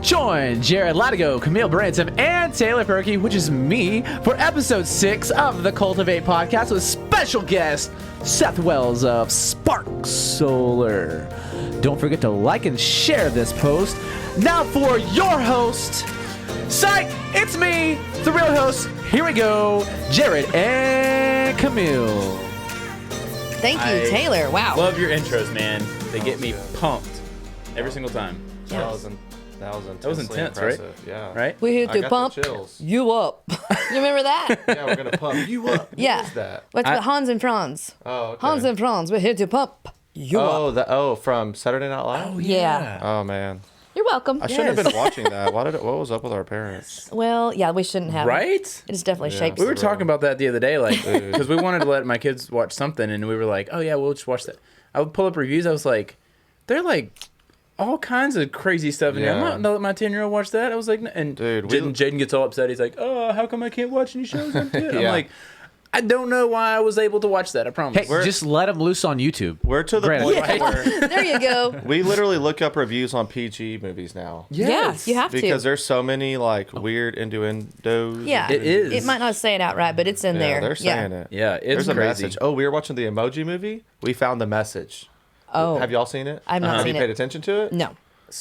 Join Jared Latigo, Camille Branson, and Taylor Perkey, which is me, for episode 6 of the Cultivate Podcast with special guest Seth Wells of Spark Solar. Don't forget to like and share this post. Now for your host, psych, it's me, the real host. Here we go, Jared and Camille. Thank you, Taylor. Wow. Love your intros, man. They get me pumped every single time. That was intense, impressive. Right? Yeah. Right? We're here I to got pump the chills. you up. You remember that? Yeah, we're gonna pump you up. Yeah. What is that? What's with Hans and Franz? Oh, okay. Hans and Franz, we're here to pump you up. From Saturday Night Live. Oh, Yeah. Oh man, You're welcome. I shouldn't have been watching that. What was up with our parents? Well, yeah, we shouldn't have. Right? It's definitely shaped. We were talking about that the other day, like, because we wanted to let my kids watch something, and we were like, oh, yeah, we'll just watch that. I would pull up reviews. I was like, they're like all kinds of crazy stuff in there. I'm not going to let my 10-year-old watch that. I was like, and Dude, Jaden gets all upset. He's like, oh, how come I can't watch any shows on kid? I'm Yeah. like, I don't know why I was able to watch that. I promise. Hey, just let them loose on YouTube. We're to the point where There you go. we literally look up reviews on PG movies now. Yes. Yeah, you have to. Because there's so many like weird innuendos. Yeah. It is. It might not say it outright, but it's in Yeah, there. they're saying it. Yeah, it's There's a crazy. message. Oh, we were watching the Emoji Movie. We found the message. Oh. Have y'all seen it? I've not Have seen you paid it. attention to it? No.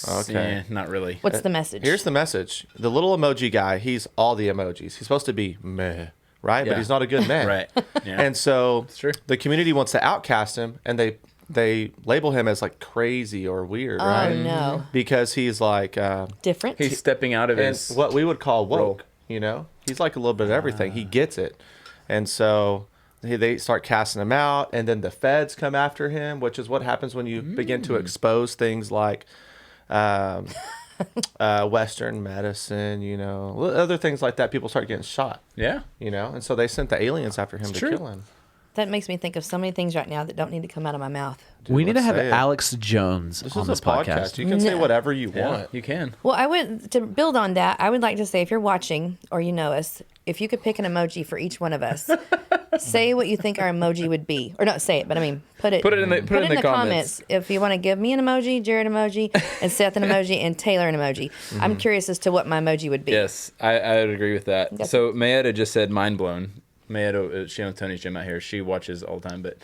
Okay. Yeah, not really. What's the message? Here's the message. The little emoji guy, he's all the emojis. He's supposed to be meh, right? Yeah. But he's not a good man. Right. Yeah. And so true. the community wants to outcast him, and they label him as like crazy or weird, Oh, right? no. Because he's like Different? He's stepping out of and his... what we would call woke, role. you know? He's like a little bit of everything. He gets it. And so they start casting him out, and then the feds come after him, which is what happens when you begin to expose things like Western medicine, you know, other things like that. People start getting shot, Yeah. you know, and so they sent the aliens after him to true. kill him. That makes me think of so many things right now that don't need to come out of my mouth. Dude, We need to let's have say it. Alex Jones This on is this a podcast. You can say No. whatever you Yeah, want. you can. Well, to build on that, I would like to say if you're watching or you know us, if you could pick an emoji for each one of us, say what you think our emoji would be. Or not say it, but I mean, put it in the comments. If you want to give me an emoji, Jared an emoji, and Seth an emoji, and Taylor an emoji. I'm curious as to what my emoji would be. Yes, I would agree with that. Yes. So Mayetta just said mind blown. Mayetta, she owns Tony's Gym out here. She watches all the time, but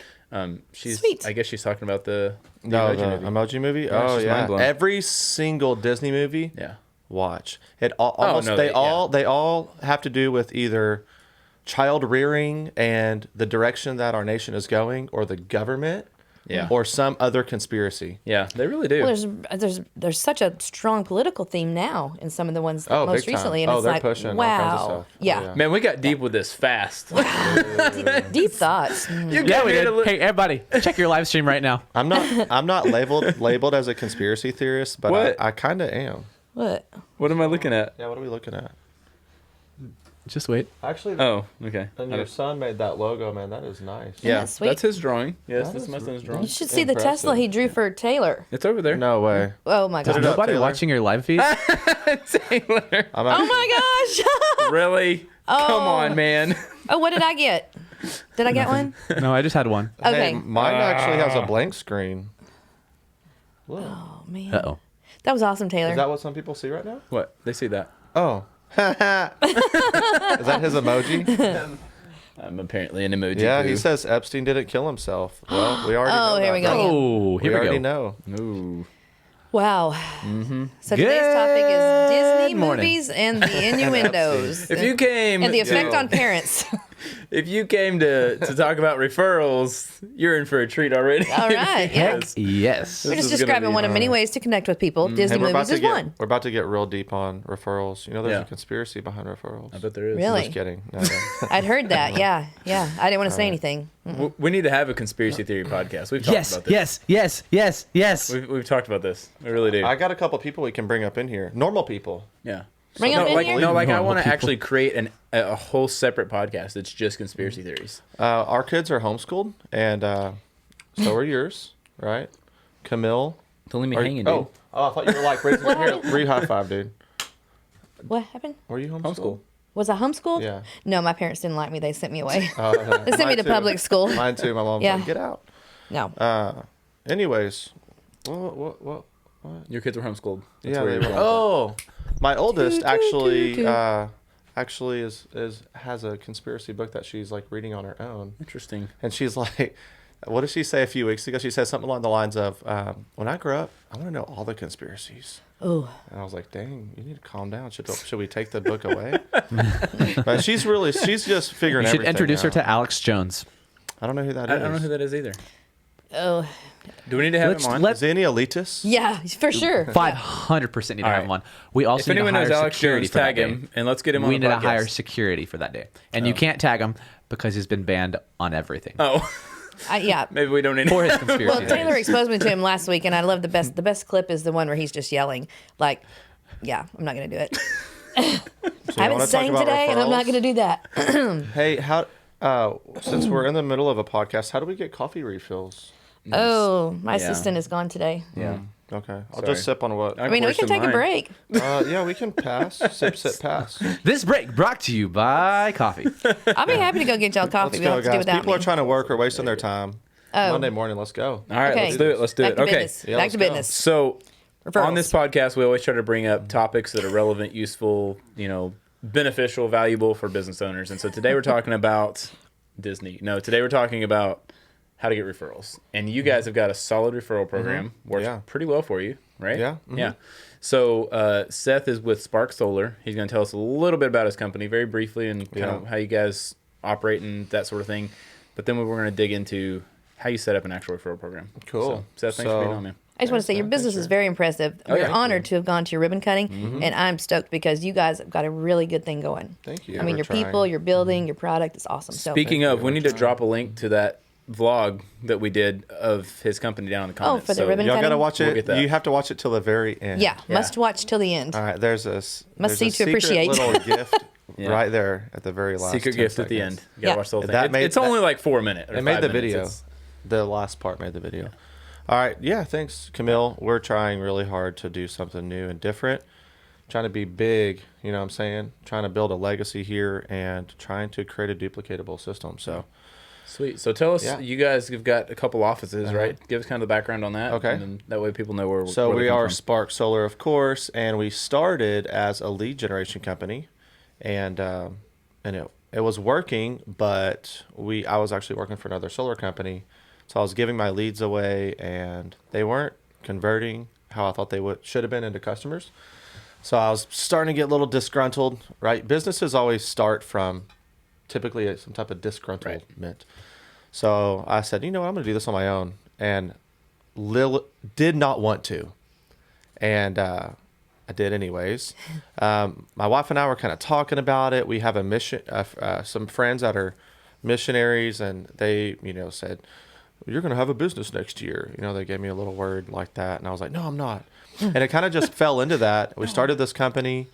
she's. Sweet. I guess she's talking about the No, emoji the movie. emoji movie. Yeah, Oh she's yeah, mind-blown. every single Disney movie. Yeah. Watch it. Almost no, they yeah. all have to do with either child rearing and the direction that our nation is going, or the government, Yeah. or some other conspiracy. Yeah, they really do. Well, there's such a strong political theme now in some of the ones Oh, most big time. recently, and Oh, it's they're like, pushing all kinds of wow, stuff. Oh, yeah. yeah. Man, we got deep with this fast. Deep thoughts. You Yeah, came we here did. to look- Hey, everybody, check your live stream right now. I'm not labeled as a conspiracy theorist, but What? I kind of am. What? What am I looking at? Yeah, what are we looking at? Just wait. Actually, Oh, okay. and your son made that logo, man. That is nice. Yeah, that sweet? that's his drawing. Yes, That that's is my son's You drawing. should see the Tesla Impressive. he drew for Taylor. It's over there. No way. Oh my Put gosh. it up, Nobody Taylor. watching your live feed? Taylor. I'm Oh my gosh. Really? Come on, man. Oh, what did I get? Did I get one? No, I just had one. Okay. Hey, mine actually has a blank screen. Look. Oh man. Uh-oh. That was awesome, Taylor. Is that what some people see right now? What? They see that. Oh. Is that his emoji? I'm apparently an emoji. Yeah, poo. he says Epstein didn't kill himself. Well, we already know. Oh, here we that, go right? again. Oh, We here we already go. know. Ooh. Wow. So today's topic is Disney Good morning. movies and the innuendos. If you came and the effect to- on parents. if you came to talk about referrals, you're in for a treat already. All right, yeah. Yes. Yes. We're just is gonna describing be one of many ways to connect with people. Disney Hey, movies is one. we're about to get real deep on referrals. You know, there's Yeah. a conspiracy behind referrals. I bet there is. Really? Just kidding. No, no. I'd heard that. Yeah. I didn't want to say anything. We need to have a conspiracy theory podcast. We've talked Yes, about this. yes. We've talked about this. We really do. I got a couple people we can bring up in here. Normal people. Yeah. Bring no, up in like, here? No, like I Normal want to people. actually create a whole separate podcast that's just conspiracy theories. Our kids are homeschooled, and so are yours, right? Camille. Don't leave me Are- hanging, dude. oh, I thought you were like raising here. Re-high five, dude. What happened? Were you homeschooled? Homeschool. Was I homeschooled? Yeah. No, my parents didn't like me. They sent me away. They They sent me to public school. Mine too. My mom's Yeah. like, get out. No. Anyways, what Your kids were homeschooled. That's Yeah. where you were going with Oh, my oldest actually has a conspiracy book that she's like reading on her own. that. Interesting. And she's like, what did she say a few weeks ago? She said something along the lines of, when I grow up, I want to know all the conspiracies. Ooh. And I was like, dang, you need to calm down. Should we take the book away? But she's just figuring You should everything introduce her out. to Alex Jones. I don't know who that is. I don't know who that is either. Oh. Do we need to have him on? Is he any elitist? Yeah, for sure. 500% need to All have right. him on. We also If need to anyone hire knows Alex security Jones, for that tag day. him and let's get him on We the need to podcast. hire security for that day. And you can't tag him because he's been banned on everything. Oh, Yeah. maybe we don't need For his him. conspiracy Well, theories. Taylor exposed me to him last week, and I love the best clip is the one where he's just yelling. Like, yeah, I'm not going to do it. I haven't wanna talk sang about today, and I'm not referrals? going to do that. Hey, since we're in the middle of a podcast, how do we get coffee refills? Oh, my Yeah. assistant is gone today. Yeah. Okay. I'll Sorry. just sip on what. I mean, we can take a break. Yeah, we can pass. Sip, pass. This break brought to you by coffee. I'll be happy to go get y'all coffee. Let's We don't go, have to do guys. without People me. are trying to work or wasting their time. Oh. Monday morning, let's go. All right, Okay. let's do it. Let's do Back it. to Okay. business. Yeah, Back let's to go. business. So Referrals. on this podcast, we always try to bring up topics that are relevant, useful, beneficial, valuable for business owners. And so today we're talking about Disney. No, today we're talking about how to get referrals. And you guys have got a solid referral program. Works Yeah. pretty well for you, right? Yeah. Yeah. So Seth is with Spark Solar. He's going to tell us a little bit about his company very briefly and kind of how you guys operate and that sort of thing. But then we're going to dig into how you set up an actual referral program. Cool. So, Seth, thanks for being on, man. I just want to say your business is very impressive. Oh, We're yeah. honored to have gone to your ribbon cutting, and I'm stoked because you guys have got a really good thing going. Thank you. I mean, We're your trying. people, your building, your product is awesome. So Speaking of, we need to drop a link to that vlog that we did of his company down in the comments. for the ribbon Y'all got to cutting? watch We'll it. get that. You have to watch it till the very end. yeah, must watch till the end. All right. There's this. Must there's see a to appreciate. secret little gift Yeah. right there at the very last. Secret 10 gift at the seconds. end. You gotta Yeah. watch the whole thing. That made- It's only like 4 minutes. It made the video. The last part made the video. All right. Yeah. Thanks, Camille. We're trying really hard to do something new and different. Trying to be big. You know what I'm saying? Trying to build a legacy here and trying to create a duplicatable system. So. Sweet. So tell us, Yeah. you guys have got a couple offices, right? Give us kind of the background on that. Okay. And then that way people know where So where they we come are from. Spark Solar, of course, and we started as a lead generation company, and it was working, but I was actually working for another solar company, so I was giving my leads away, and they weren't converting how I thought they should have been into customers. So I was starting to get a little disgruntled. Right, businesses always start from typically some type of disgruntlement. So I said, you know what, I'm going to do this on my own, and did not want to, and I did anyways. My wife and I were kind of talking about it. We have a mission, some friends that are missionaries, and they, said, you're going to have a business next year. They gave me a little word like that, and I was like, no, I'm not. And it kind of just fell into that. We started this company.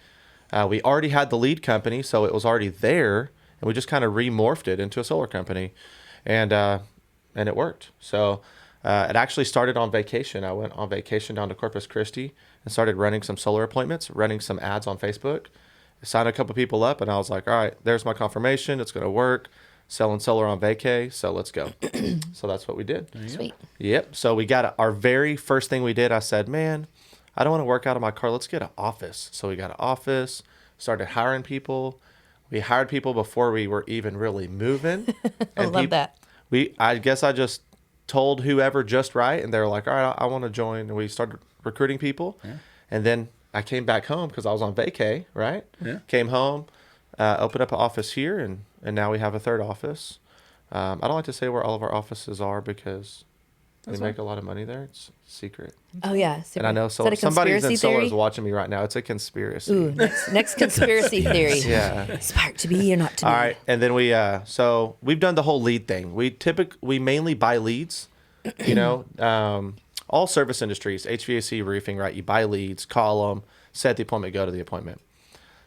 We already had the lead company, so it was already there, and we just kind of remorphed it into a solar company, and it worked. So it actually started on vacation. I went on vacation down to Corpus Christi and started running some solar appointments, running some ads on Facebook. I signed a couple people up, and I was like, all right, there's my confirmation. It's going to work. Selling solar on vacay, so let's go. So that's what we did. Sweet. Yep. So we got our very first thing we did. I said, man, I don't want to work out of my car. Let's get an office. So we got an office, started hiring people. We hired people before we were even really moving. I love that. I guess I just told whoever just right, and they were like, all right, I want to join. And we started recruiting people. Yeah. And then I came back home because I was on vacay, right? Yeah. Came home, opened up an office here, and now we have a third office. I don't like to say where all of our offices are because we make a lot of money there. It's secret. Oh yeah. Super. And I know Is that a somebody's in conspiracy solar theory? is watching me right now. It's a conspiracy. Ooh, next conspiracy theory. Yeah. Spark to be or not to be. All right, and then so we've done the whole lead thing. We mainly buy leads, all service industries, HVAC, roofing, right? You buy leads, call them, set the appointment, go to the appointment.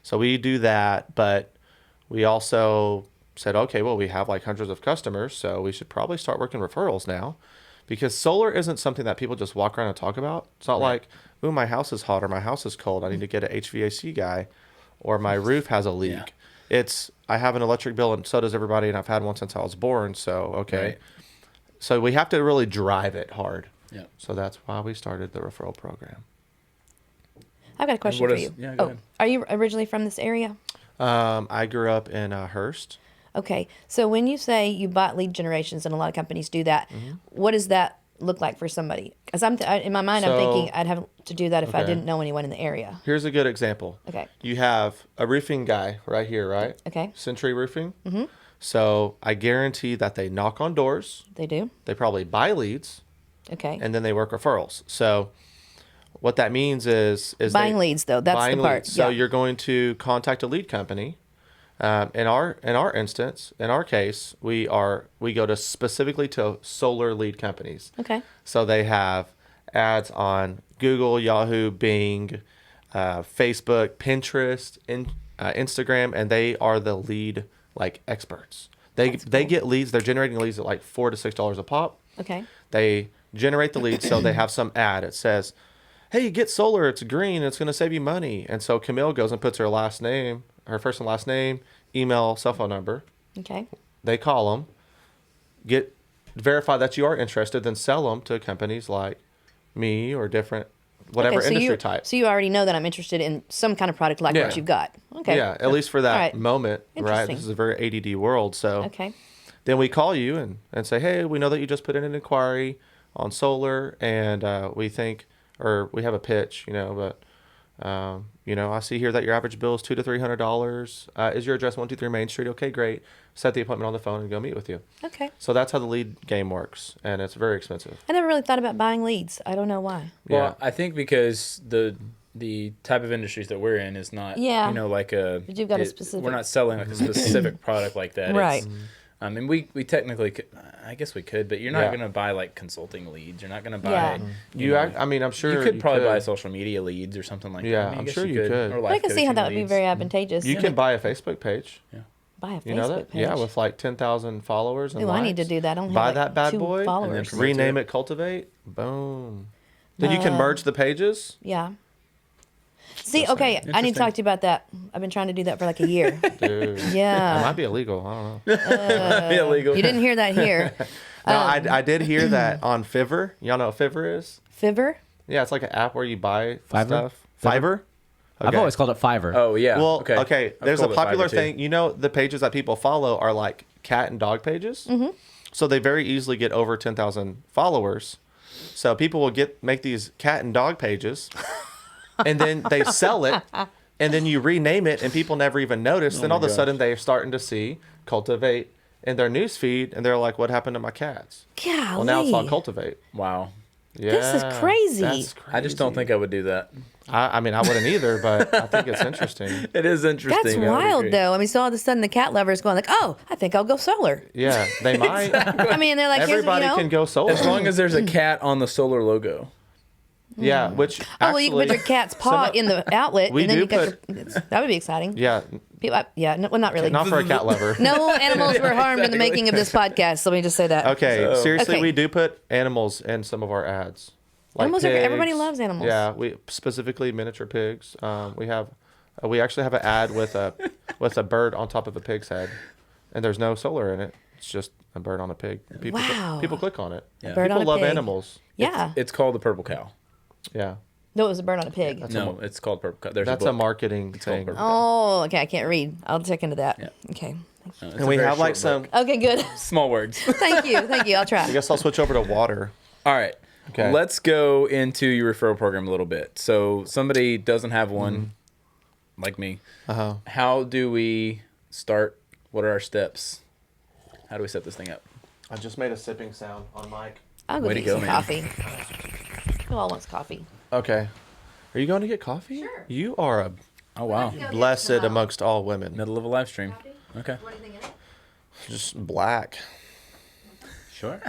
So we do that, but we also said, okay, well, we have like hundreds of customers, so we should probably start working referrals now, because solar isn't something that people just walk around and talk about. It's not like, ooh, my house is hot or my house is cold. I need to get an HVAC guy, or my roof has a leak. Yeah. It's, I have an electric bill and so does everybody, and I've had one since I was born. So, okay. Right. So we have to really drive it hard. Yeah. So that's why we started the referral program. I've got a question for you. Yeah, go ahead. Are you originally from this area? I grew up in Hearst. Okay, so when you say you bought lead generations, and a lot of companies do that, what does that look like for somebody? Because in my mind, I'm thinking I'd have to do that if I didn't know anyone in the area. Here's a good example. Okay. You have a roofing guy right here, right? Okay. Century Roofing. Mm-hmm. So I guarantee that they knock on doors. They do? They probably buy leads. Okay. And then they work referrals. So what that means is Buying leads, though. That's the part. Leads. So yeah. you're going to contact a lead company. In our instance, in our case, we go specifically to solar lead companies. Okay. So they have ads on Google, Yahoo, Bing, Facebook, Pinterest, Instagram, and they are the lead experts. They get leads. They're generating leads at like $4 to $6 a pop. Okay. They generate the leads, so they have some ad. It says, "Hey, get solar. It's green. It's going to save you money." And so Camille goes and puts her last name, her first and last name, email, cell phone number. Okay. They call them, verify that you are interested, then sell them to companies like me or different whatever industry type. So you already know that I'm interested in some kind of product like what you've got. Okay. Yeah, at least for that right. moment, right? Interesting. This is a very ADD world. So Okay. then we call you and say, "Hey, we know that you just put in an inquiry on solar, and we think, or we have a pitch, but I see here that your average bill is $200 to $300. Is your address 123 Main Street? Okay, great. Set the appointment on the phone and go meet with you." Okay. So that's how the lead game works, and it's very expensive. I never really thought about buying leads. I don't know why. Well, I think because the type of industries that we're in is not, Yeah. like a. But you've got a specific- We're not selling like a specific product like that. Right. It's, and we technically could, I guess we could, but you're not Yeah. going to buy like consulting leads. You're not going to buy. Yeah. I'm sure you could probably buy social media leads or something like Yeah, that. I mean, I I'm guess sure you could. Or But I life can see how coaching that would be leads. very advantageous. You can buy a Facebook page. buy a Facebook You know that? page. Yeah, with like 10,000 followers and Ooh, I need to likes. do that. I only Buy have like that bad 2 boy, followers. and then rename it Cultivate. Boom. Then you can merge the pages. Yeah. See, okay, I need to talk to you about that. I've been trying to do that for like a year. Dude. It Yeah. might be illegal. I don't know. Illegal. You didn't hear that here. No, I did hear that on Fiverr. Y'all know what Fiverr is? Fiverr? Yeah, it's like an app where you buy Fiverr? stuff. Fiverr? I've always called it Fiverr. Oh yeah. Well, okay. okay. I've There's a called it popular Fiverr, too. thing. The pages that people follow are like cat and dog pages. Mm-hmm. So they very easily get over 10,000 followers. So people will make these cat and dog pages, and then they sell it, and then you rename it, and people never even notice. Then all of a sudden they're starting to see Cultivate in their news feed, and they're like, "What happened to my cats?" Golly. Well, now it's on Cultivate. Wow. Yeah, This is crazy. That's crazy. I just don't think I would do that. I mean, I wouldn't either, but I think it's interesting. It is interesting. That's I would wild, agree. though. I mean, so all of a sudden the cat lovers going like, "Oh, I think I'll go solar." Yeah, they might. I mean, they're like, Everybody "Here's, can go solar. As long as there's a cat on the solar logo. Yeah, which Oh, actually, well, you can put your cat's paw in the outlet, We and then do you got your. That would be exciting. yeah, People, no, well, not really. not for a cat lover. No animals were harmed in the making of this podcast. Let me just say that. Okay, seriously, Okay. we do put animals in some of our ads. Like Animals are- everybody pigs. loves animals. Yeah, we specifically miniature pigs. We actually have an ad with a bird on top of a pig's head, and there's no solar in it. It's just a bird on a pig. People Wow. people click on it. Yeah. Bird People on a love pig. animals. Yeah. It's called the purple cow. Yeah, No, it was a bird on a pig. No, it's called purple cow. There's that's a a book. marketing called thing. Purple Oh, okay. I can't read. I'll check into that. Yeah. Okay. No, it's And a we very have like short book. some. Okay, good. Small words. Thank you. I'll try. I guess I'll switch over to water. All right. Okay. Let's go into your referral program a little bit. So somebody doesn't have one, like me. Uh-huh. How do we start? What are our steps? How do we set this thing up? I just made a sipping sound on mic. I'll go Way to get go, some man. coffee. Who all wants coffee? Okay. Are you going to get coffee? Sure. You are a Oh wow! blessed amongst all women. Middle of a live stream. Okay. Just black. Sure.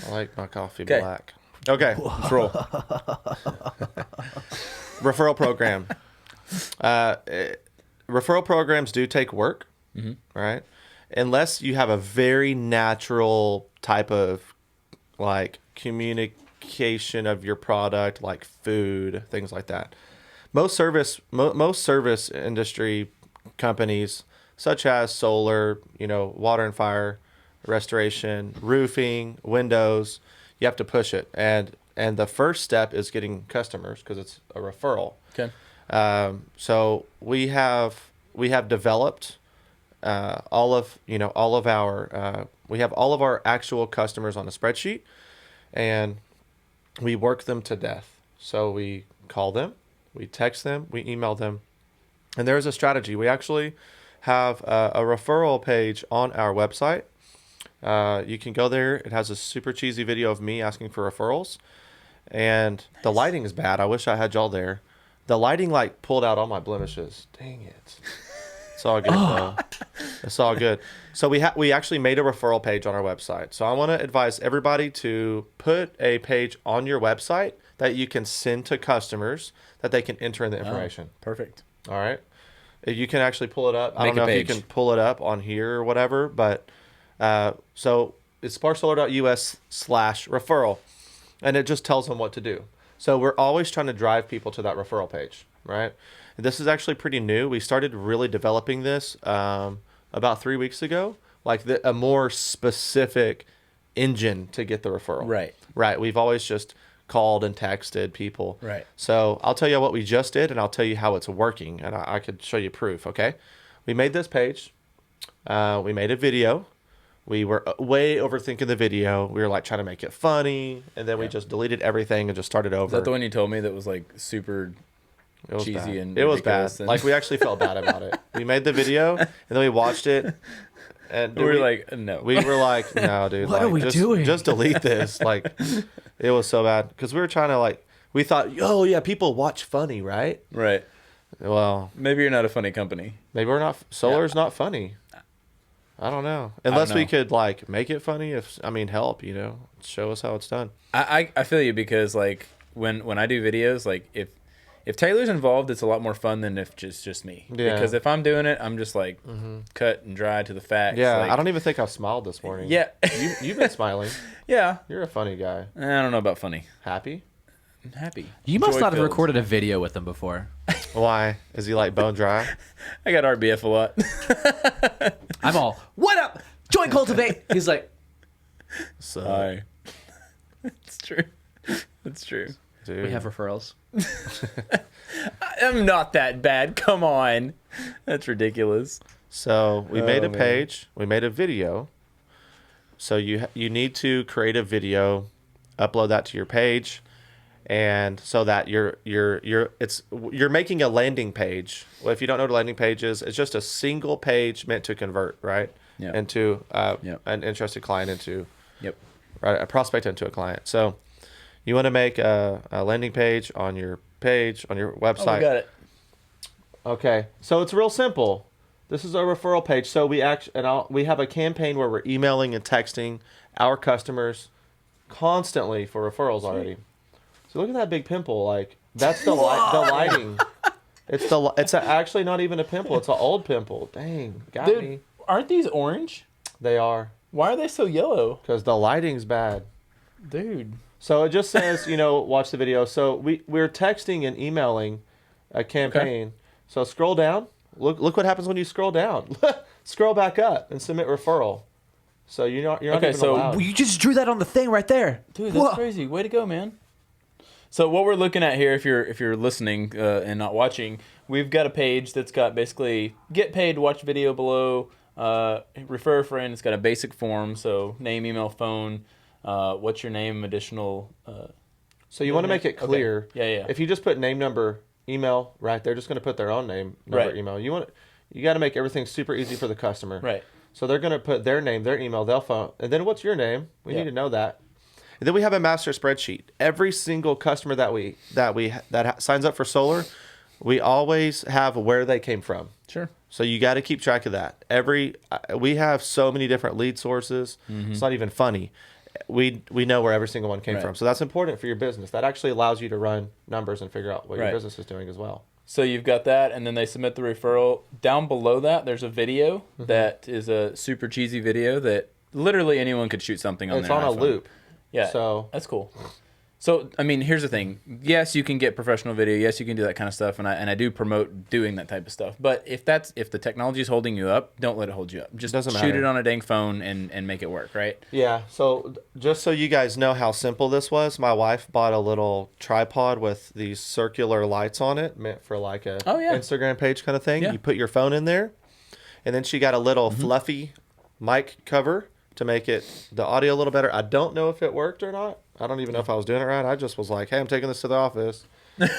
I like my coffee 'Kay. black. Okay, let's roll. Referral program. Referral programs do take work, right? Unless you have a very natural type of like communication of your product, like food, things like that. Most service industry companies, such as solar, water and fire restoration, roofing, windows, you have to push it. And And the first step is getting customers because it's a referral. Okay. So we have developed all of our actual customers on a spreadsheet, and we work them to death. So we call them, we text them, we email them, and there's a strategy. We actually have a referral page on our website. You can go there. It has a super cheesy video of me asking for referrals, and the lighting is bad. I wish I had y'all there. The lighting like pulled out all my blemishes. Dang it. It's all good though. It's all good. So we actually made a referral page on our website. So I want to advise everybody to put a page on your website that you can send to customers that they can enter in the information. Perfect. All right. You can actually pull it up. I Make don't know a if you page. can pull it up on here or whatever, but so it's sparksolar.us/referral, and it just tells them what to do. So we're always trying to drive people to that referral page, right? And this is actually pretty new. We started really developing this about 3 weeks ago, like a more specific engine to get the referral. Right. Right. We've always just called and texted people. Right. So I'll tell you what we just did, and I'll tell you how it's working, and I could show you proof. Okay. We made this page. We made a video. We were way overthinking the video. We were like trying to make it funny, and then we just deleted everything and just started over. Is that the one you told me that was like super cheesy bad. and it was bad. ridiculous and- Like we actually felt bad about it. We made the video and then we watched it, and we were like, no. we were like, no, dude. What like, are we just, doing? Just delete this. Like, it was so bad because we were trying to like. We thought, oh yeah, people watch funny, right? Right. Well, Maybe you're not a funny company. maybe we're not. Solar's not funny. I don't know. Unless we know. could like make it funny. Help. Show us how it's done. I feel you because like when I do videos, like if Taylor's involved, it's a lot more fun than if just me. Yeah. Because if I'm doing it, I'm just like cut and dry to the facts. Yeah, like, I don't even think I've smiled this morning. Yeah. You've been smiling. Yeah. You're a funny guy. I don't know about funny. Happy? I'm happy. You must not have Joy-filled. recorded a video with them before. Why? Is he like bone dry? I got RBF a lot. I'm all, what up? Join Cultivate. He's like, So, Hi. It's true. It's true. dude. we have referrals. I'm not that bad. Come on. That's ridiculous. So we made a man. page. We made a video. So you need to create a video, upload that to your page, and so that you're making a landing page. Well, if you don't know what a landing page is, it's just a single page meant to convert Yeah. into Yep. an interested client into Yep. right, a prospect into a client. So you want to make a landing page on your website. Oh, we got it. Okay, so it's real simple. This is our referral page. So we have a campaign where we're emailing and texting our customers constantly for referrals already. So look at that big pimple. Like that's the lighting. It's actually not even a pimple. It's an old pimple. Dang, got Dude, me. aren't these orange? They are Why are they so yellow? because the lighting's bad. Dude. So it just says, watch the video. So we're texting and emailing a campaign. So scroll down. Look what happens when you scroll down. Scroll back up and submit referral. So you're not Okay, even so allowed. Well, you just drew that on the thing right there. Dude, that's Whoa. crazy. Way to go, man. So what we're looking at here, if you're listening and not watching, we've got a page that's got basically get paid, watch video below, refer a friend. It's got a basic form, so name, email, phone, what's your name, additional. So you want to make it Okay. clear. Yeah. If you just put name, number, email, right, they're just going to put their own name, number, Right. email. You got to make everything super easy for the customer. Right. So they're going to put their name, their email, their phone, and then what's your name? We Yeah. need to know that. And then we have a master spreadsheet. Every single customer that signs up for solar, we always have where they came from. Sure. So you got to keep track of that. We have so many different lead sources. It's not even funny. We know where every single one came Right. from. So that's important for your business. That actually allows you to run numbers and figure out what your Right. business is doing as well. So you've got that, and then they submit the referral. Down below that, there's a video that is a super cheesy video that literally anyone could shoot something on It's their on a iPhone. loop. Yeah. So That's cool. So, I mean, here's the thing. Yes, you can get professional video. Yes, you can do that kind of stuff, and I do promote doing that type of stuff. But if the technology is holding you up, don't let it hold you up. Just Doesn't shoot matter. it on a dang phone and make it work, right? Yeah. So just so you guys know how simple this was, my wife bought a little tripod with these circular lights on it, meant for like a Instagram page kind of thing. Yeah. You put your phone in there, and then she got a little fluffy mic cover to make the audio a little better. I don't know if it worked or not. I don't even know if I was doing it right. I just was like, hey, I'm taking this to the office. And,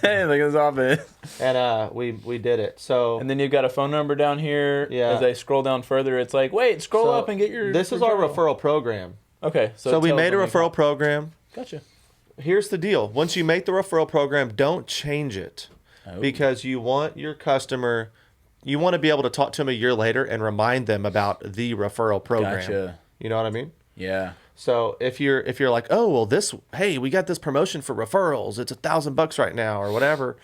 Hey, look at this office. And we did it. So And then you've got a phone number down here. Yeah. As I scroll down further, it's like, wait, scroll so up and get your. This is our referral program. Okay. So we tell made a them referral program. Gotcha. Here's the deal. Once you make the referral program, don't change it. Oh. Because you want your customer, you want to be able to talk to them a year later and remind them about the referral program. Gotcha. You know what I mean? Yeah. So if you're like, oh well, hey, we got this promotion for referrals. It's $1,000 right now or whatever.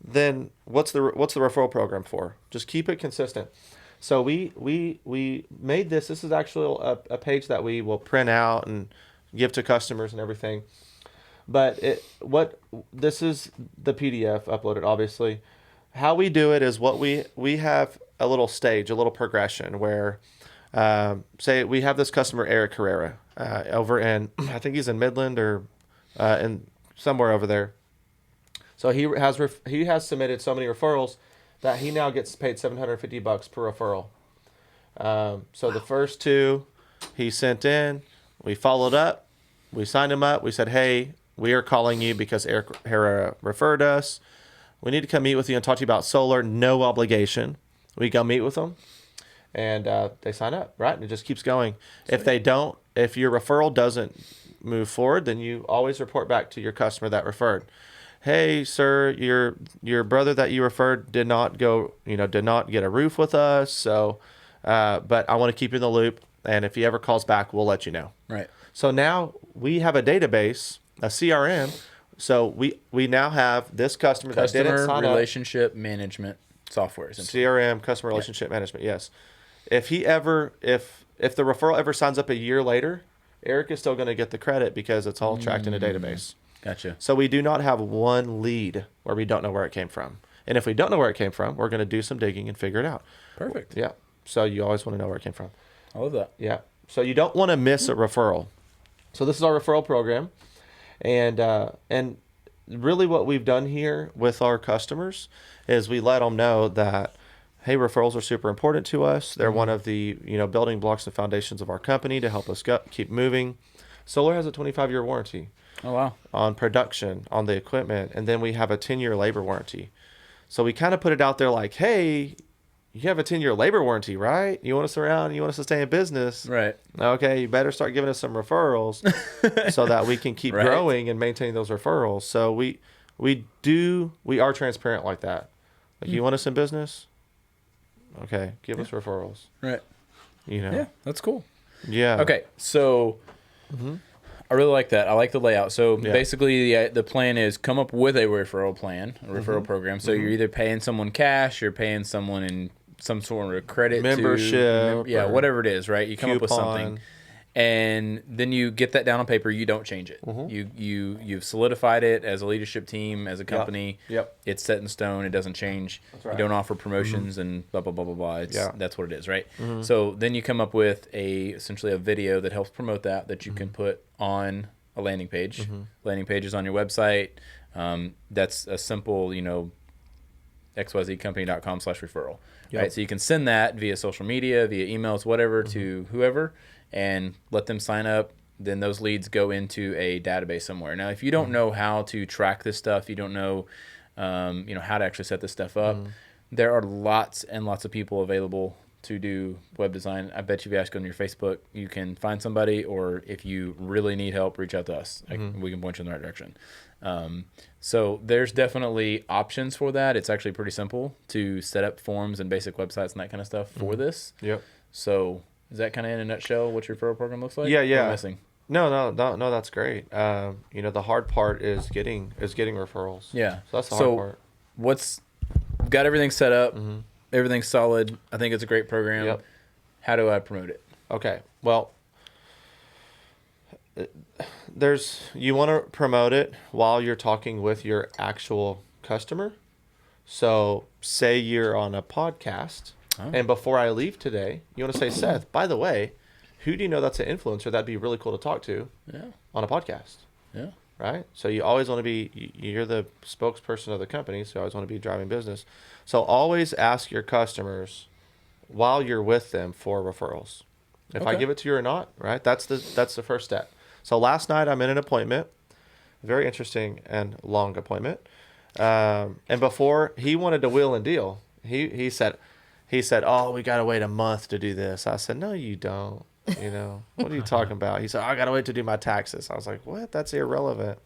Then what's the referral program for? Just keep it consistent. So we made this. This is actually a page that we will print out and give to customers and everything. But this is the PDF uploaded, obviously. How we do it is we have a little stage, a little progression where, say we have this customer, Eric Herrera, over in, I think he's in Midland or in somewhere over there. So he has submitted so many referrals that he now gets paid $750 per referral. So the first 2 he sent in, we followed up, we signed him up. We said, hey, we are calling you because Eric Herrera referred us. We need to come meet with you and talk to you about solar, no obligation. We go meet with them, and they sign up, right? And it just keeps going. Sweet. If your referral doesn't move forward, then you always report back to your customer that referred. Hey, sir, your brother that you referred did not get a roof with us. So, but I want to keep you in the loop. And if he ever calls back, we'll let you know. Right. So now we have a database, a CRM. So we now have this customer that didn't sign up. Relationship management software. CRM, customer relationship management. Yes. If the referral ever signs up a year later, Eric is still going to get the credit because it's all tracked in a database. Gotcha. So we do not have one lead where we don't know where it came from. And if we don't know where it came from, we're going to do some digging and figure it out. Perfect. Yeah. So you always want to know where it came from. I love that. Yeah. So you don't want to miss a referral. So this is our referral program. And really what we've done here with our customers is we let them know that, hey, referrals are super important to us. They're one of the building blocks and foundations of our company to help us keep moving. Solar has a 25-year warranty. Oh, wow. On production, on the equipment, and then we have a 10-year labor warranty. So we kind of put it out there like, hey, you have a 10-year labor warranty, right? You want us around, you want us to stay in business. Right. Okay, you better start giving us some referrals so that we can keep growing and maintaining those referrals. So we are transparent like that. Like, you want us in business? Okay, give us referrals. Right. Yeah, that's cool. Yeah. Okay, so I really like that. I like the layout. So basically, the plan is come up with a referral plan, a referral program. So you're either paying someone cash, you're paying someone in some sort of credit membership, whatever it is, right? You come up with something, and then you get that down on paper. You don't change it. You've solidified it as a leadership team, as a company. Yep. It's set in stone. It doesn't change. That's right. You don't offer promotions and blah blah blah blah blah. That's what it is, right? So then you come up with essentially a video that helps promote that you can put on a landing page. Landing pages on your website. That's a simple, xyzcompany.com/referral. Right. So you can send that via social media, via emails, whatever, to whoever, and let them sign up. Then those leads go into a database somewhere. Now, if you don't know how to track this stuff, you don't know, how to actually set this stuff up, there are lots and lots of people available to do web design. I bet you if you ask on your Facebook, you can find somebody, or if you really need help, reach out to us. We can point you in the right direction. So there's definitely options for that. It's actually pretty simple to set up forms and basic websites and that kind of stuff for this. Yep. So is that kind of in a nutshell what your referral program looks like? Yeah. What am I missing? No, that's great. The hard part is getting referrals. Yeah. So that's the hard part. Got everything set up. Everything's solid. I think it's a great program. Yep. How do I promote it? Okay. Well, you want to promote it while you're talking with your actual customer. So say you're on a podcast, and before I leave today, you want to say, Seth, by the way, who do you know that's an influencer that'd be really cool to talk to on a podcast? Yeah. Right? So you always want to be, you're the spokesperson of the company, so you always want to be driving business. So always ask your customers while you're with them for referrals. If I give it to you or not, right? That's the first step. So last night I'm in an appointment, very interesting and long appointment. And before, he wanted to wheel and deal. He said, oh, we got to wait a month to do this. I said, no, you don't. You know, what are you talking about? He said, I got to wait to do my taxes. I was like, what? That's irrelevant.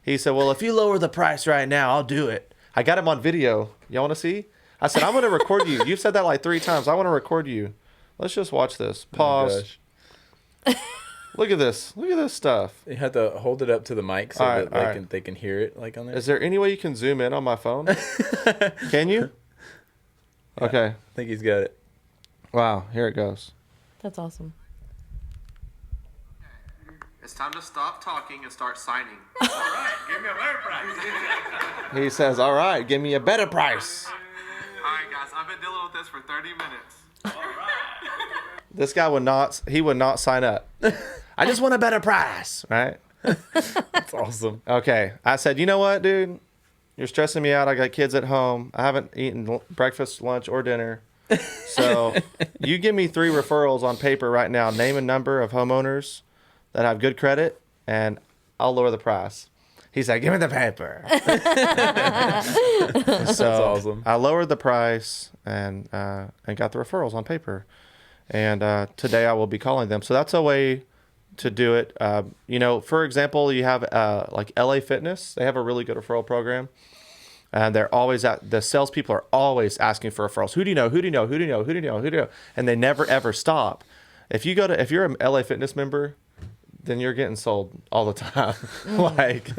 He said, well, if you lower the price right now, I'll do it. I got him on video. Y'all want to see? I said, I'm going to record you. You've said that like 3 times. I want to record you. Let's just watch this. Pause. Oh, Look at this. Look at this stuff. you have to hold it up to the mic so that they can hear it like on there. Is there any way you can zoom in on my phone? Can you? Yeah, Okay. I think he's got it. Wow. Here it goes. That's awesome. It's time to stop talking and start signing. All right. Give me a better price. He says, all right. Give me a better price. All right, guys. I've been dealing with this for 30 minutes. All right. This guy would not sign up. I just want a better price, right? That's awesome. Okay. I said, you know what, dude? You're stressing me out. I got kids at home. I haven't eaten breakfast, lunch, or dinner. So you give me 3 referrals on paper right now. Name and number of homeowners that have good credit, and I'll lower the price. He said, give me the paper. So That's awesome. I lowered the price and got the referrals on paper. And today I will be calling them. So that's a way to do it. You know, for example, you have like LA Fitness. They have a really good referral program. And the salespeople are always asking for referrals. Who do you know? Who do you know? Who do you know? Who do you know? Who do you know? And they never ever stop. If you're an LA Fitness member, then you're getting sold all the time. Like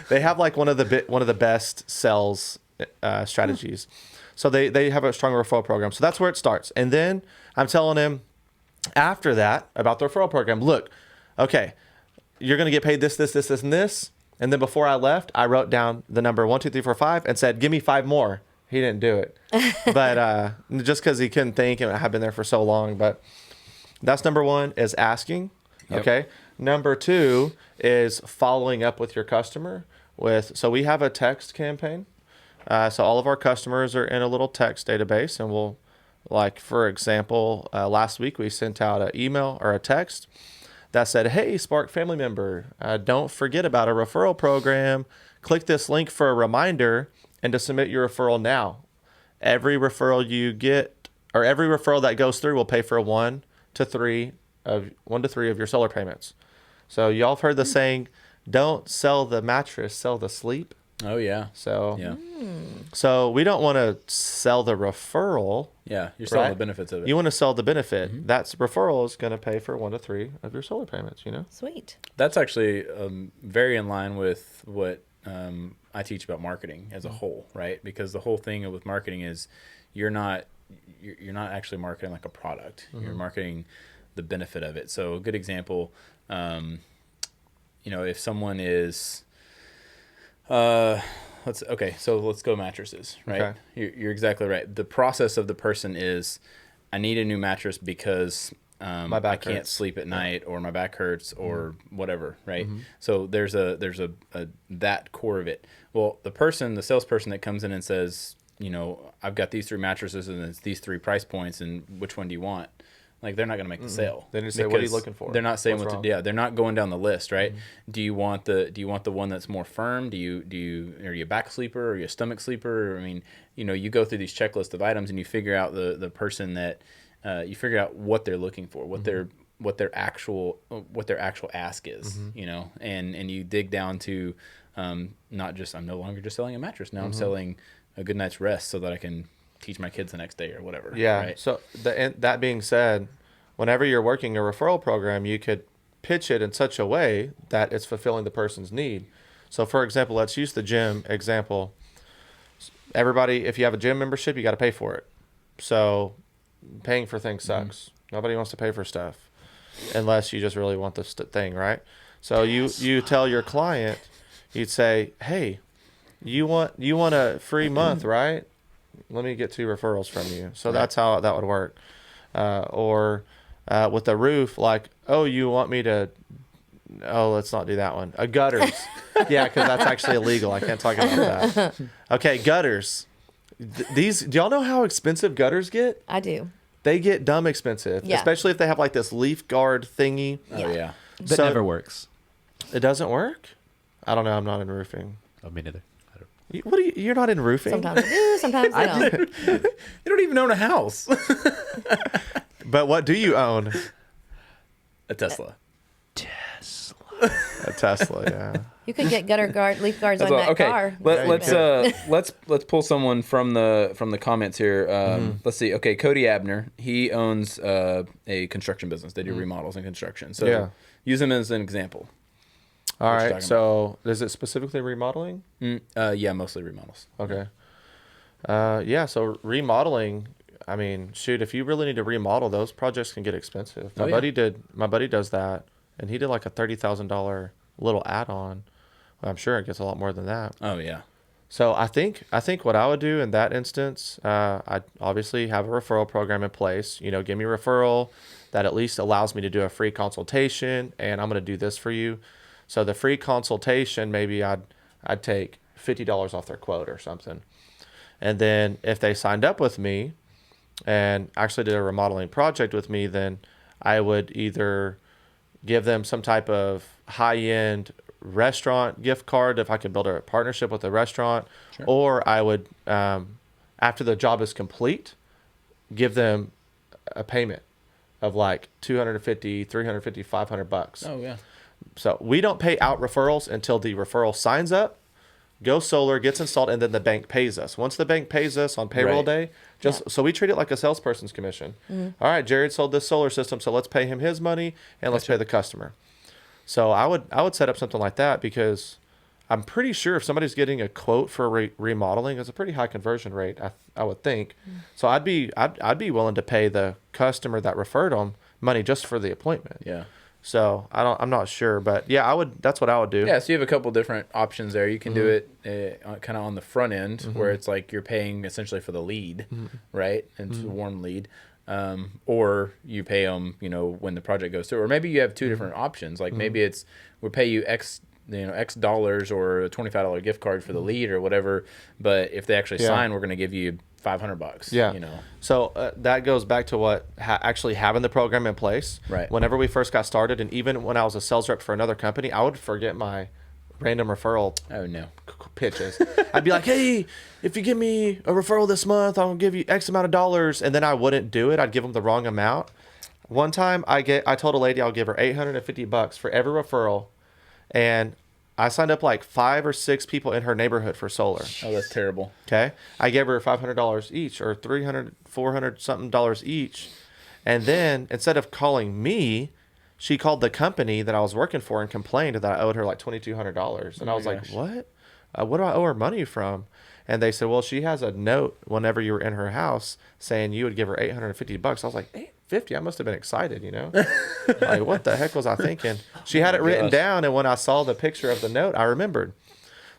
they have like one of the best sales strategies. So they have a strong referral program. So that's where it starts. And then I'm telling him after that about the referral program. Look, okay, you're going to get paid this, and this. And then before I left, I wrote down the number 1, 2, 3, 4, 5 and said, give me 5 more. He didn't do it. But just because he couldn't think, and I have been there for so long. But that's number 1 is asking. Yep. Okay. Number 2 is following up with your customer. So we have a text campaign. So all of our customers are in a little text database, and we'll, like, for example, last week we sent out an email or a text that said, hey, Spark family member, don't forget about a referral program. Click this link for a reminder and to submit your referral now. Every referral you get, or every referral that goes through will pay for 1 to 3 of your solar payments. So y'all have heard the saying, don't sell the mattress, sell the sleep. Oh yeah. So Yeah. So we don't want to sell the referral. Yeah. You're selling Right? the benefits of it. You want to sell the benefit. That's referral is going to pay for 1 to 3 of your solar payments, you know? Sweet. That's actually very in line with what I teach about marketing as a whole, right? Because the whole thing with marketing is you're not actually marketing like a product. You're marketing the benefit of it. So a good example, you know, if someone is let's go mattresses, right? Okay. You're exactly right. The process of the person is, I need a new mattress because My back I can't hurts. sleep at night, or my back hurts, or whatever, right? So there's a that core of it. Well, the salesperson that comes in and says, you know, I've got these 3 mattresses and it's these 3 price points, and which one do you want? Like, th're not going to make the sale. They didn't say, what are you looking for? They're not saying What's what wrong? to, they're not going down the list, right? Do you want the one that's more firm? Are you a back sleeper? Or are you a stomach sleeper? I mean, you know, you go through these checklists of items and you figure out the person that you figure out what they're looking for, what their actual ask is, you know, and you dig down to not just, I'm no longer just selling a mattress. Now I'm selling a good night's rest so that I can teach my kids the next day or whatever. Yeah. Right? So that being said, whenever you're working a referral program, you could pitch it in such a way that it's fulfilling the person's need. So for example, let's use the gym example. Everybody, if you have a gym membership, you got to pay for it. So paying for things sucks. Nobody wants to pay for stuff unless you just really want this thing, right? So you tell your client, you'd say, hey, you want a free month, right? Let me get 2 referrals from you. So that's how that would work. Or with the roof, like, oh, you want me to, let's not do that one. Gutters. Yeah, because that's actually illegal. I can't talk about that. Okay, gutters. Do y'all know how expensive gutters get? I do. They get dumb expensive, especially if they have like this leaf guard thingy. Oh, yeah. That never works. It doesn't work? I don't know. I'm not in roofing. Oh, me neither. You're not in roofing? Sometimes I do, sometimes I don't. You don't even own a house. But what do you own? A Tesla. A Tesla, yeah. You could get leaf guards on that car. Let's pull someone from the comments here. Let's see. Okay, Cody Abner. He owns a construction business. They do remodels and construction. So use him as an example. All right. So is it specifically remodeling? Yeah, mostly remodels. Okay. Yeah. So remodeling. I mean, shoot, if you really need to remodel, those projects can get expensive. My buddy does that, and he did like a $30,000 little add-on. Well, I'm sure it gets a lot more than that. Oh yeah. So I think what I would do in that instance, I'd obviously have a referral program in place. You know, give me a referral that at least allows me to do a free consultation, and I'm going to do this for you. So the free consultation, maybe I'd take $50 off their quote or something. And then if they signed up with me and actually did a remodeling project with me, then I would either give them some type of high-end restaurant gift card if I could build a partnership with a restaurant, or I would, after the job is complete, give them a payment of like $250, $350, $500. Oh yeah. So we don't pay out referrals until the referral signs up, goes solar, gets installed, and then the bank pays us. Once the bank pays us on payroll day, so we treat it like a salesperson's commission. All right, Jared sold this solar system, so let's pay him his money and let's pay the customer. So I would set up something like that, because I'm pretty sure if somebody's getting a quote for remodeling, it's a pretty high conversion rate, I would think. So I'd be willing to pay the customer that referred them money just for the appointment. Yeah. So I'm not sure, but yeah, that's what I would do. Yeah, so you have a couple different options there. You can do it kind of on the front end, where it's like you're paying essentially for the lead, right? And it's a warm lead. Or you pay them, when the project goes through. Or maybe you have 2 different options. Like maybe it's we'll pay you X dollars or a $25 gift card for the lead or whatever. But if they actually sign, we're going to give you $500. Yeah. So that goes back to what actually having the program in place. Right. Whenever we first got started, and even when I was a sales rep for another company, I would forget my random referral pitches. I'd be like, hey, if you give me a referral this month, I'll give you X amount of dollars. And then I wouldn't do it. I'd give them the wrong amount. One time I told a lady I'll give her $850 for every referral. And I signed up like 5 or 6 people in her neighborhood for solar. Oh, that's terrible. Okay. I gave her $500 each, or $300, $400 something dollars each. And then instead of calling me, she called the company that I was working for and complained that I owed her like $2,200. And I was like, what? What do I owe her money from? And they said, well, she has a note whenever you were in her house saying you would give her $850. I was like, $850? I must have been excited, Like, what the heck was I thinking? She had it written down, and when I saw the picture of the note, I remembered.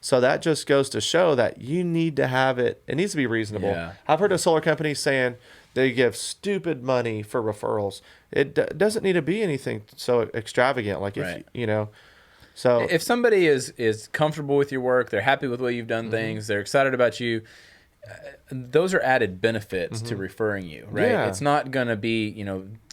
So that just goes to show that you need to have it. It needs to be reasonable. Yeah. I've heard of solar companies saying they give stupid money for referrals. It doesn't need to be anything so extravagant. Like, if so if somebody is comfortable with your work, they're happy with the way you've done things, they're excited about you, those are added benefits to referring you, right? Yeah. It's not going to be,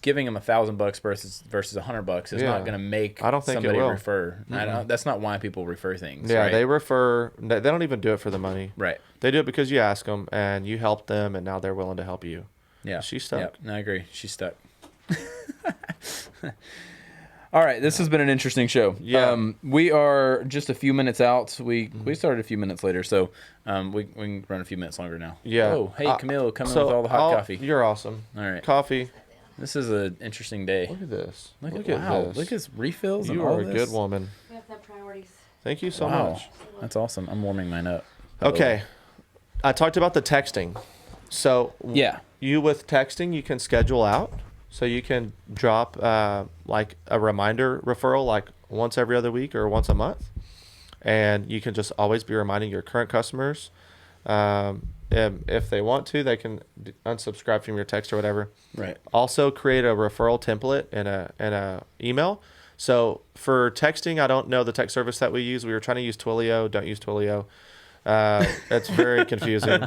giving them $1,000 versus $100 is not going to make somebody refer. That's not why people refer things. Yeah, right? they refer. They don't even do it for the money. Right. They do it because you ask them and you help them, and now they're willing to help you. Yeah. She's stuck. Yeah, I agree. She's stuck. All right, this has been an interesting show. Yeah. We are just a few minutes out. We started a few minutes later, so we can run a few minutes longer now. Yeah. Oh, hey, Camille, coming with all the hot coffee. You're awesome. All right. Coffee. This is an interesting day. Look at this. Look at this. Look at his refills. You and all are a this. good woman. We have to have priorities. Thank you so much. That's awesome. I'm warming mine up. Okay. I talked about the texting. So Yeah. you with texting, you can schedule out. So you can drop like a reminder referral, like once every other week or once a month. And you can just always be reminding your current customers. If they want to, they can unsubscribe from your text or whatever. Right. Also create a referral template in a email. So for texting, I don't know the text service that we use. We were trying to use Twilio. Don't use Twilio. It's very confusing.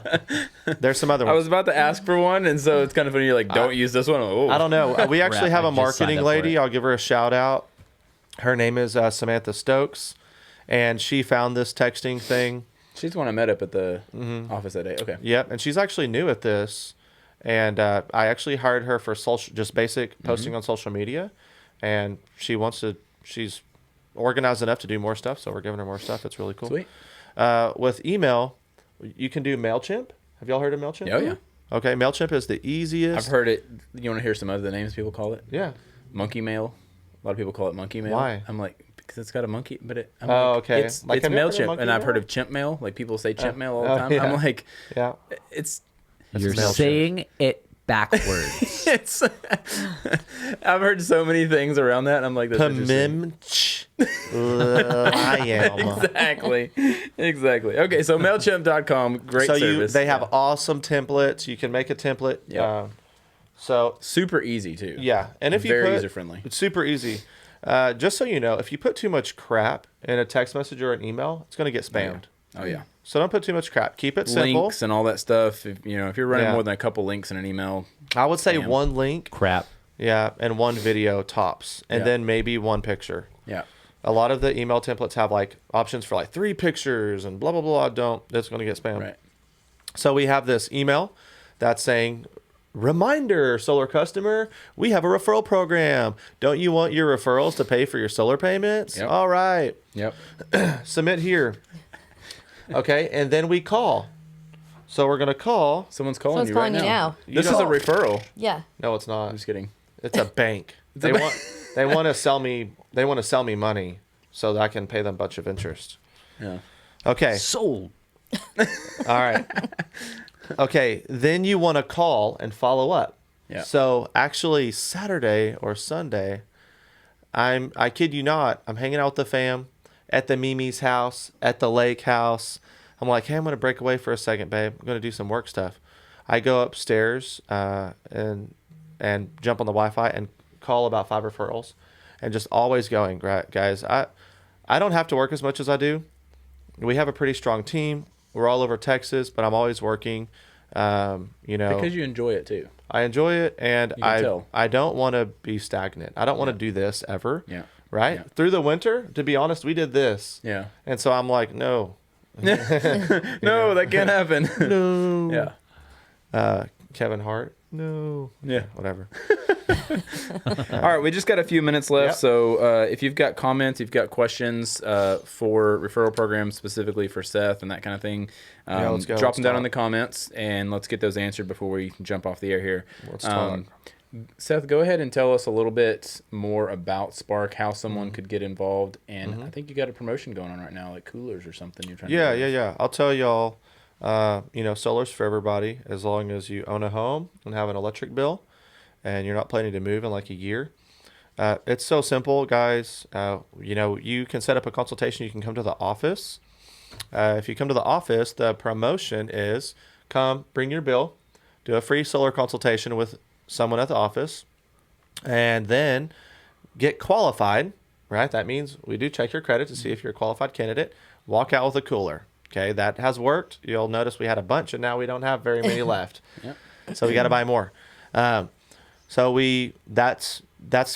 There's some other ones. I was about to ask for one, and so it's kind of funny. You're like, don't use this one. Oh. I don't know. We actually have a I just signed marketing up for lady. it. I'll give her a shout out. Her name is Samantha Stokes, and she found this texting thing. She's the one I met up at the office that day. Okay. Yep, and she's actually new at this, and I actually hired her for just basic posting on social media, and she's organized enough to do more stuff, so we're giving her more stuff. It's really cool. Sweet. With email, you can do MailChimp. Have y'all heard of MailChimp? Oh, yeah. Okay, MailChimp is the easiest. I've heard it. You want to hear some other names people call it? Yeah. Monkey mail. A lot of people call it monkey mail. Why? I'm like, because it's got a monkey, but I'm Oh, like, okay. It's Like, have you ever heard of MailChimp, monkey and I've mail? heard of chimp mail. Like people say chimp mail all the time. yeah. I'm like, Yeah. it's You're MailChimp. saying it backwards. it's. I've heard so many things around that, and I'm like, that's interesting. I am. Exactly. Okay, so MailChimp.com, great So service. they have awesome templates. You can make a template. Yeah. So super easy too. yeah, and if you Very put, user-friendly. it's super easy. Just so you know, if you put too much crap in a text message or an email, it's going to get spammed. Oh yeah. So don't put too much crap. Keep it simple. Links and all that stuff. If you're running Yeah. more than a couple links in an email, I would say Spam. one link, Crap. yeah, and one video tops, and Yeah. then maybe one picture. yeah. A lot of the email templates have like options for like 3 pictures and blah blah blah. That's going to get spammed. Right. So we have this email that's saying, reminder, solar customer, we have a referral program. Don't you want your referrals to pay for your solar payments? Yep. All right. Yep. Submit here. Okay. And then we call. So we're going to call. Someone's calling Someone's you calling right you now. now. This is a referral. Yeah. No, it's not. I'm just kidding. It's a bank. They want to sell me money so that I can pay them a bunch of interest. Yeah. Okay. Sold. All right. Okay, then you want to call and follow up. Yeah. So actually Saturday or Sunday, I kid you not, I'm hanging out with the fam at the Mimi's house, at the lake house. I'm like, hey, I'm going to break away for a second, babe. I'm going to do some work stuff. I go upstairs and jump on the Wi-Fi and call about 5 referrals and just always going, guys, I don't have to work as much as I do. We have a pretty strong team. We're all over Texas, but I'm always working. Because you enjoy it too. I enjoy it, and You can tell. I don't want to be stagnant. I don't want to do this ever. Yeah. Right? Yeah. Through the winter, to be honest, we did this. Yeah. And so I'm like, no. No, that can't happen. No. Yeah. Kevin Hart. No. Yeah. Whatever. All right, we just got a few minutes left. Yep. So if you've got comments, you've got questions for referral programs specifically for Seth and that kind of thing, let's go. drop Let's them down talk. in the comments and let's get those answered before we jump off the air here. Let's talk. Seth, go ahead and tell us a little bit more about Spark, how someone could get involved. And I think you got a promotion going on right now, like coolers or something you're trying to do. Yeah. I'll tell y'all, solar's for everybody as long as you own a home and have an electric bill and you're not planning to move in like a year. It's so simple, guys. You can set up a consultation. You can come to the office. If you come to the office, the promotion is come, bring your bill, do a free solar consultation with someone at the office, and then get qualified, right? That means we do check your credit to see if you're a qualified candidate. Walk out with a cooler. Okay, that has worked. You'll notice we had a bunch, and now we don't have very many left. Yep. So we got to buy more. That's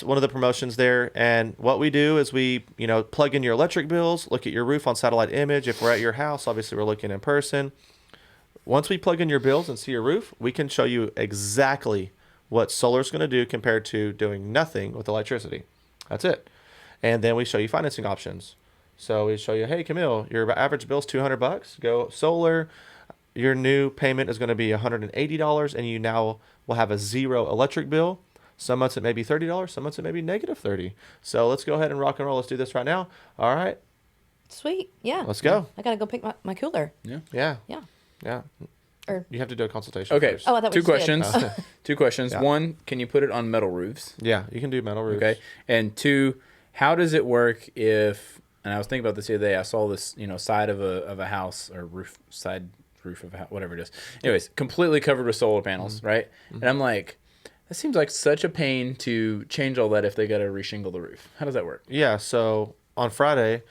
one of the promotions there. And what we do is we, plug in your electric bills, look at your roof on satellite image. If we're at your house, obviously we're looking in person. Once we plug in your bills and see your roof, we can show you exactly what solar's going to do compared to doing nothing with electricity. That's it. And then we show you financing options. So we show you, hey, Camille, your average bill's $200. Go solar. Your new payment is going to be $180, and you now will have a zero electric bill. Some months it may be $30. Some months it may be negative $30. So let's go ahead and rock and roll. Let's do this right now. All right. Sweet. Yeah. Let's go. I gotta go pick my cooler. Yeah. Yeah. Yeah. Yeah. Or You have to do a consultation Okay. first. Oh, I thought we Two just did. questions. Two questions. Yeah. One, can you put it on metal roofs? Yeah, you can do metal roofs. Okay. And two, how does it work if? And I was thinking about this the other day. I saw this, side of a house or roof of a house, whatever it is. Anyways, completely covered with solar panels, right? And I'm like, that seems like such a pain to change all that if they got to reshingle the roof. How does that work? Yeah. So on Friday,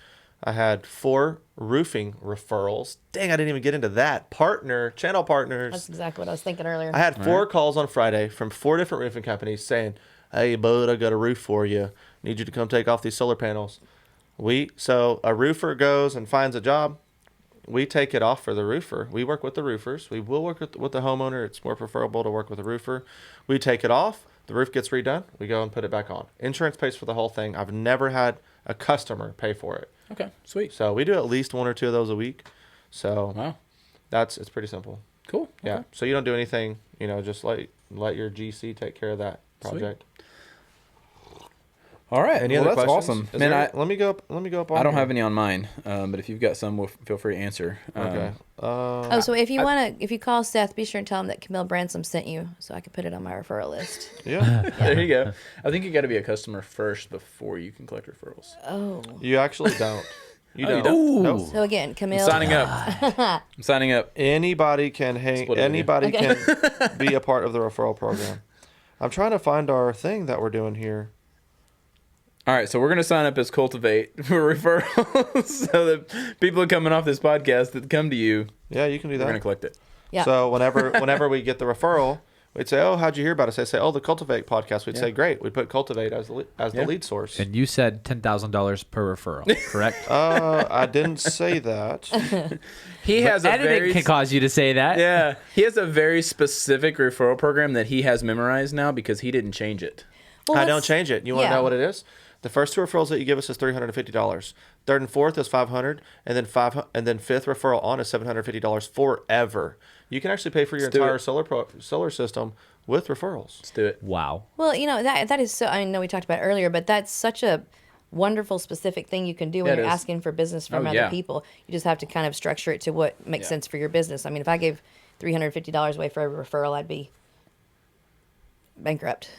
I had 4 roofing referrals. Dang, I didn't even get into that. Channel partners. That's exactly what I was thinking earlier. I had 4 calls on Friday from 4 different roofing companies saying, "Hey, bud, I got a roof for you. Need you to come take off these solar panels." So a roofer goes and finds a job. We take it off for the roofer. We work with the roofers. We will work with the homeowner. It's more preferable to work with a roofer. We take it off. The roof gets redone. We go and put it back on. Insurance pays for the whole thing. I've never had a customer pay for it. Okay, sweet. So we do at least 1 or 2 of those a week. So Wow, it's pretty simple. cool. Yeah. Okay. So you don't do anything. Just let your GC take care of that project. All right. Any well, other that's questions? awesome. Man, Let me go up. Let me go up. On I don't here. have any on mine, but if you've got some, feel free to answer. Okay. So if you call Seth, be sure and tell him that Camille Bransom sent you, so I can put it on my referral list. Yeah. There you go. I think you got to be a customer first before you can collect referrals. Oh. You actually don't. You Oh, you don't. don't? Nope. So again, Camille. I'm signing up. I'm signing up. Anybody can Split it with Anybody you. can be a part of the referral program. I'm trying to find our thing that we're doing here. All right, so we're going to sign up as Cultivate for referrals so that people are coming off this podcast that come to you, Yeah, you can do we're going to that. collect it. Yeah. So whenever we get the referral, we'd say, "Oh, how'd you hear about us?" They say, "Oh, the Cultivate podcast." We'd say, "Great." We'd put Cultivate as the lead source. And you said $10,000 per referral, correct? I didn't say that. He has a Editing very can cause you to say that. yeah. He has a very specific referral program that he has memorized now because he didn't change it. Well, I don't let's- change it. You want to yeah. know what it is? The first 2 referrals that you give us is $350. Third and fourth is $500, and then fifth referral on is $750 forever. You can actually pay for your Let's do entire it. solar system with referrals. Let's do it. Wow. Well, that is so. I know we talked about it earlier, but that's such a wonderful, specific thing you can do when Yeah, it you're is. asking for business from Oh, other yeah. people. You just have to kind of structure it to what makes sense for your business. I mean, if I gave $350 away for every referral, I'd be bankrupt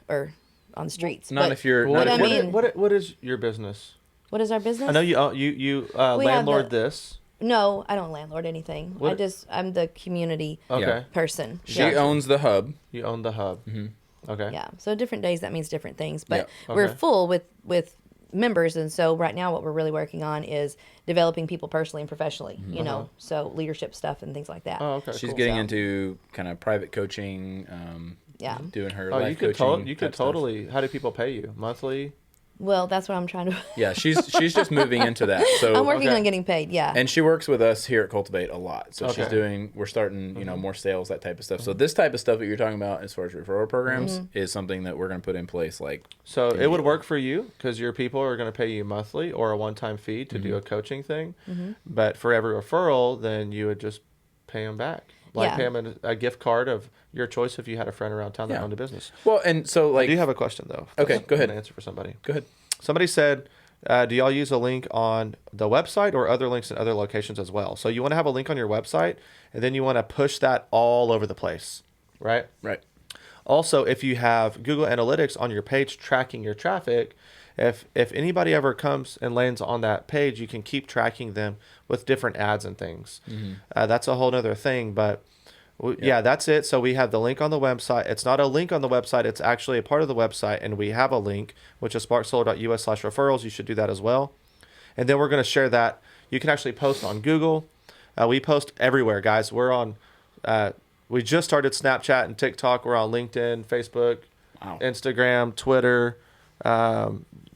or on the streets. Not But if you're. what not I if you're- mean- What is your business? what is our business? I know you We have landlord the- this. No, I don't landlord anything. What- I'm the community Okay. Yeah. person. She Yeah. owns the hub. You own the hub. Okay. Yeah. So different days that means different things, but Yeah. we're Okay. full with members, and so right now what we're really working on is developing people personally and professionally. You know, so leadership stuff and things like that. Oh, okay. She's cool. getting So- into kind of private coaching. Yeah. Doing her Oh, life you could coaching. you could type stuff. totally. How do people pay you? Monthly? Well, that's what I'm trying to. Yeah, she's just moving into that. So I'm working okay. on getting paid. Yeah. and she works with us here at Cultivate a lot. So she's Okay. doing, we're starting, more sales, that type of stuff. So this type of stuff that you're talking about as far as referral programs is something that we're going to put in place. Like, So it would work for you because your people are going to pay you monthly or a one-time fee to do a coaching thing. But for every referral, then you would just pay them back. Like Yeah. pay them a gift card of your choice if you had a friend around town that Yeah. owned a business. well, and so I like, do have a question though. Okay, That's go ahead. An answer for somebody. go ahead. Somebody said, do y'all use a link on the website or other links in other locations as well? So you want to have a link on your website and then you want to push that all over the place, right? Right. Also, if you have Google Analytics on your page tracking your traffic, if anybody ever comes and lands on that page, you can keep tracking them with different ads and things. That's a whole nother thing, but yeah, that's it. So we have the link on the website. It's not a link on the website. It's actually a part of the website, and we have a link, which is sparksolar.us/referrals. You should do that as well. And then we're going to share that. You can actually post on Google. We post everywhere, guys. We're on. We just started Snapchat and TikTok. We're on LinkedIn, Facebook, Wow. Instagram, Twitter.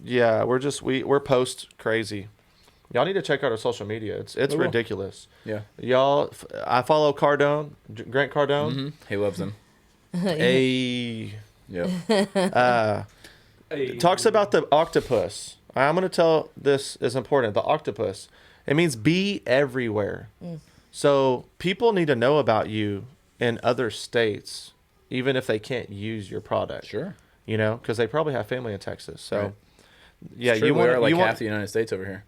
Yeah, we're post crazy. Y'all need to check out our social media. It's We will. ridiculous. Yeah. Y'all, I follow Cardone, Grant Cardone. hmm He loves them. Hey, Yep. talks about the octopus. I'm going to tell this is important. The octopus. It means be everywhere. So people need to know about you in other states, even if they can't use your product. Sure. You know, because they probably have family in Texas. So, Right. yeah, Sure, you want we're like you half want. the United States over here.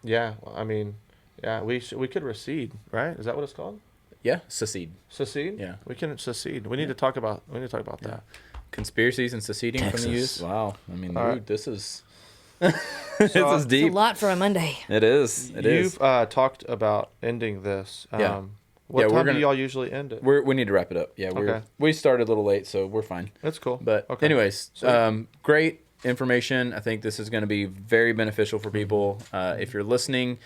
Yeah, I mean, yeah, we could recede, right? Is that what it's called? Yeah. Secede. Secede? Yeah. We can secede. We need to talk about that. Conspiracies and seceding from the Texas. youth. Wow. I mean, All right. dude, this is This is deep. It's a lot for a Monday. It is. You've talked about ending this. Yeah. What Yeah, we're time gonna- do y'all usually end it? We need to wrap it up. Yeah, Okay. we started a little late, so we're fine. That's cool. But Okay. anyways, Sweet. great information. I think this is going to be very beneficial for people. If you're listening,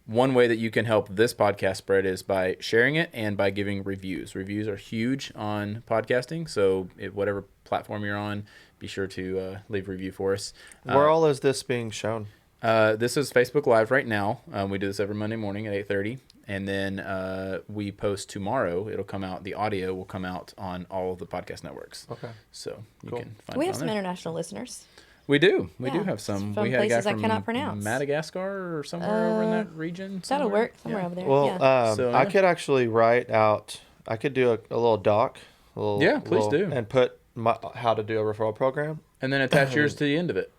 one way that you can help this podcast spread is by sharing it and by giving reviews. Reviews are huge on podcasting, so whatever platform you're on, be sure to leave a review for us. Where all is this being shown? This is Facebook Live right now. We do this every Monday morning at 8:30. And then we post tomorrow. It'll come out. The audio will come out on all of the podcast networks. Okay. So you Cool. can find We it have on some there. international listeners. We do. We do Yeah, have some. from We had a guy places I from cannot pronounce. Madagascar or somewhere over in that region. That'll somewhere. work somewhere Yeah. over there. Well, yeah. So, I yeah. could actually write out. I could do a little doc. Yeah, please do. And put how to do a referral program. And then attach yours to the end of it.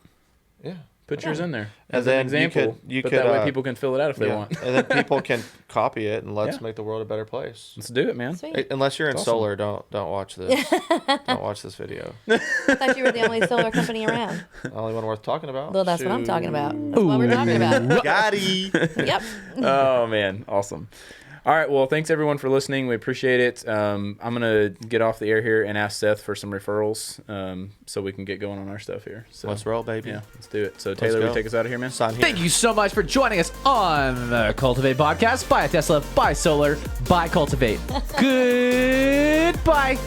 Yeah. Put yours in there And as then an example. you but could, that way people can fill it out if they Yeah. want. And then people can copy it and let's Yeah. make the world a better place. Let's do it, man. Sweet. Unless you're in It's awesome. solar, don't watch this. Don't watch this video. I thought you were the only solar company around. The only one worth talking about. Well, that's what I'm talking about. That's what we're talking about. Gotti. Yep. Oh man, awesome. All right, well, thanks everyone for listening. We appreciate it. I'm gonna get off the air here and ask Seth for some referrals, so we can get going on our stuff here. So Let's roll, baby. yeah, let's do it. So Taylor, will go. you take us out of here, man? Sign here. Thank you so much for joining us on the Cultivate Podcast. Buy a Tesla, buy solar, buy Cultivate. Goodbye.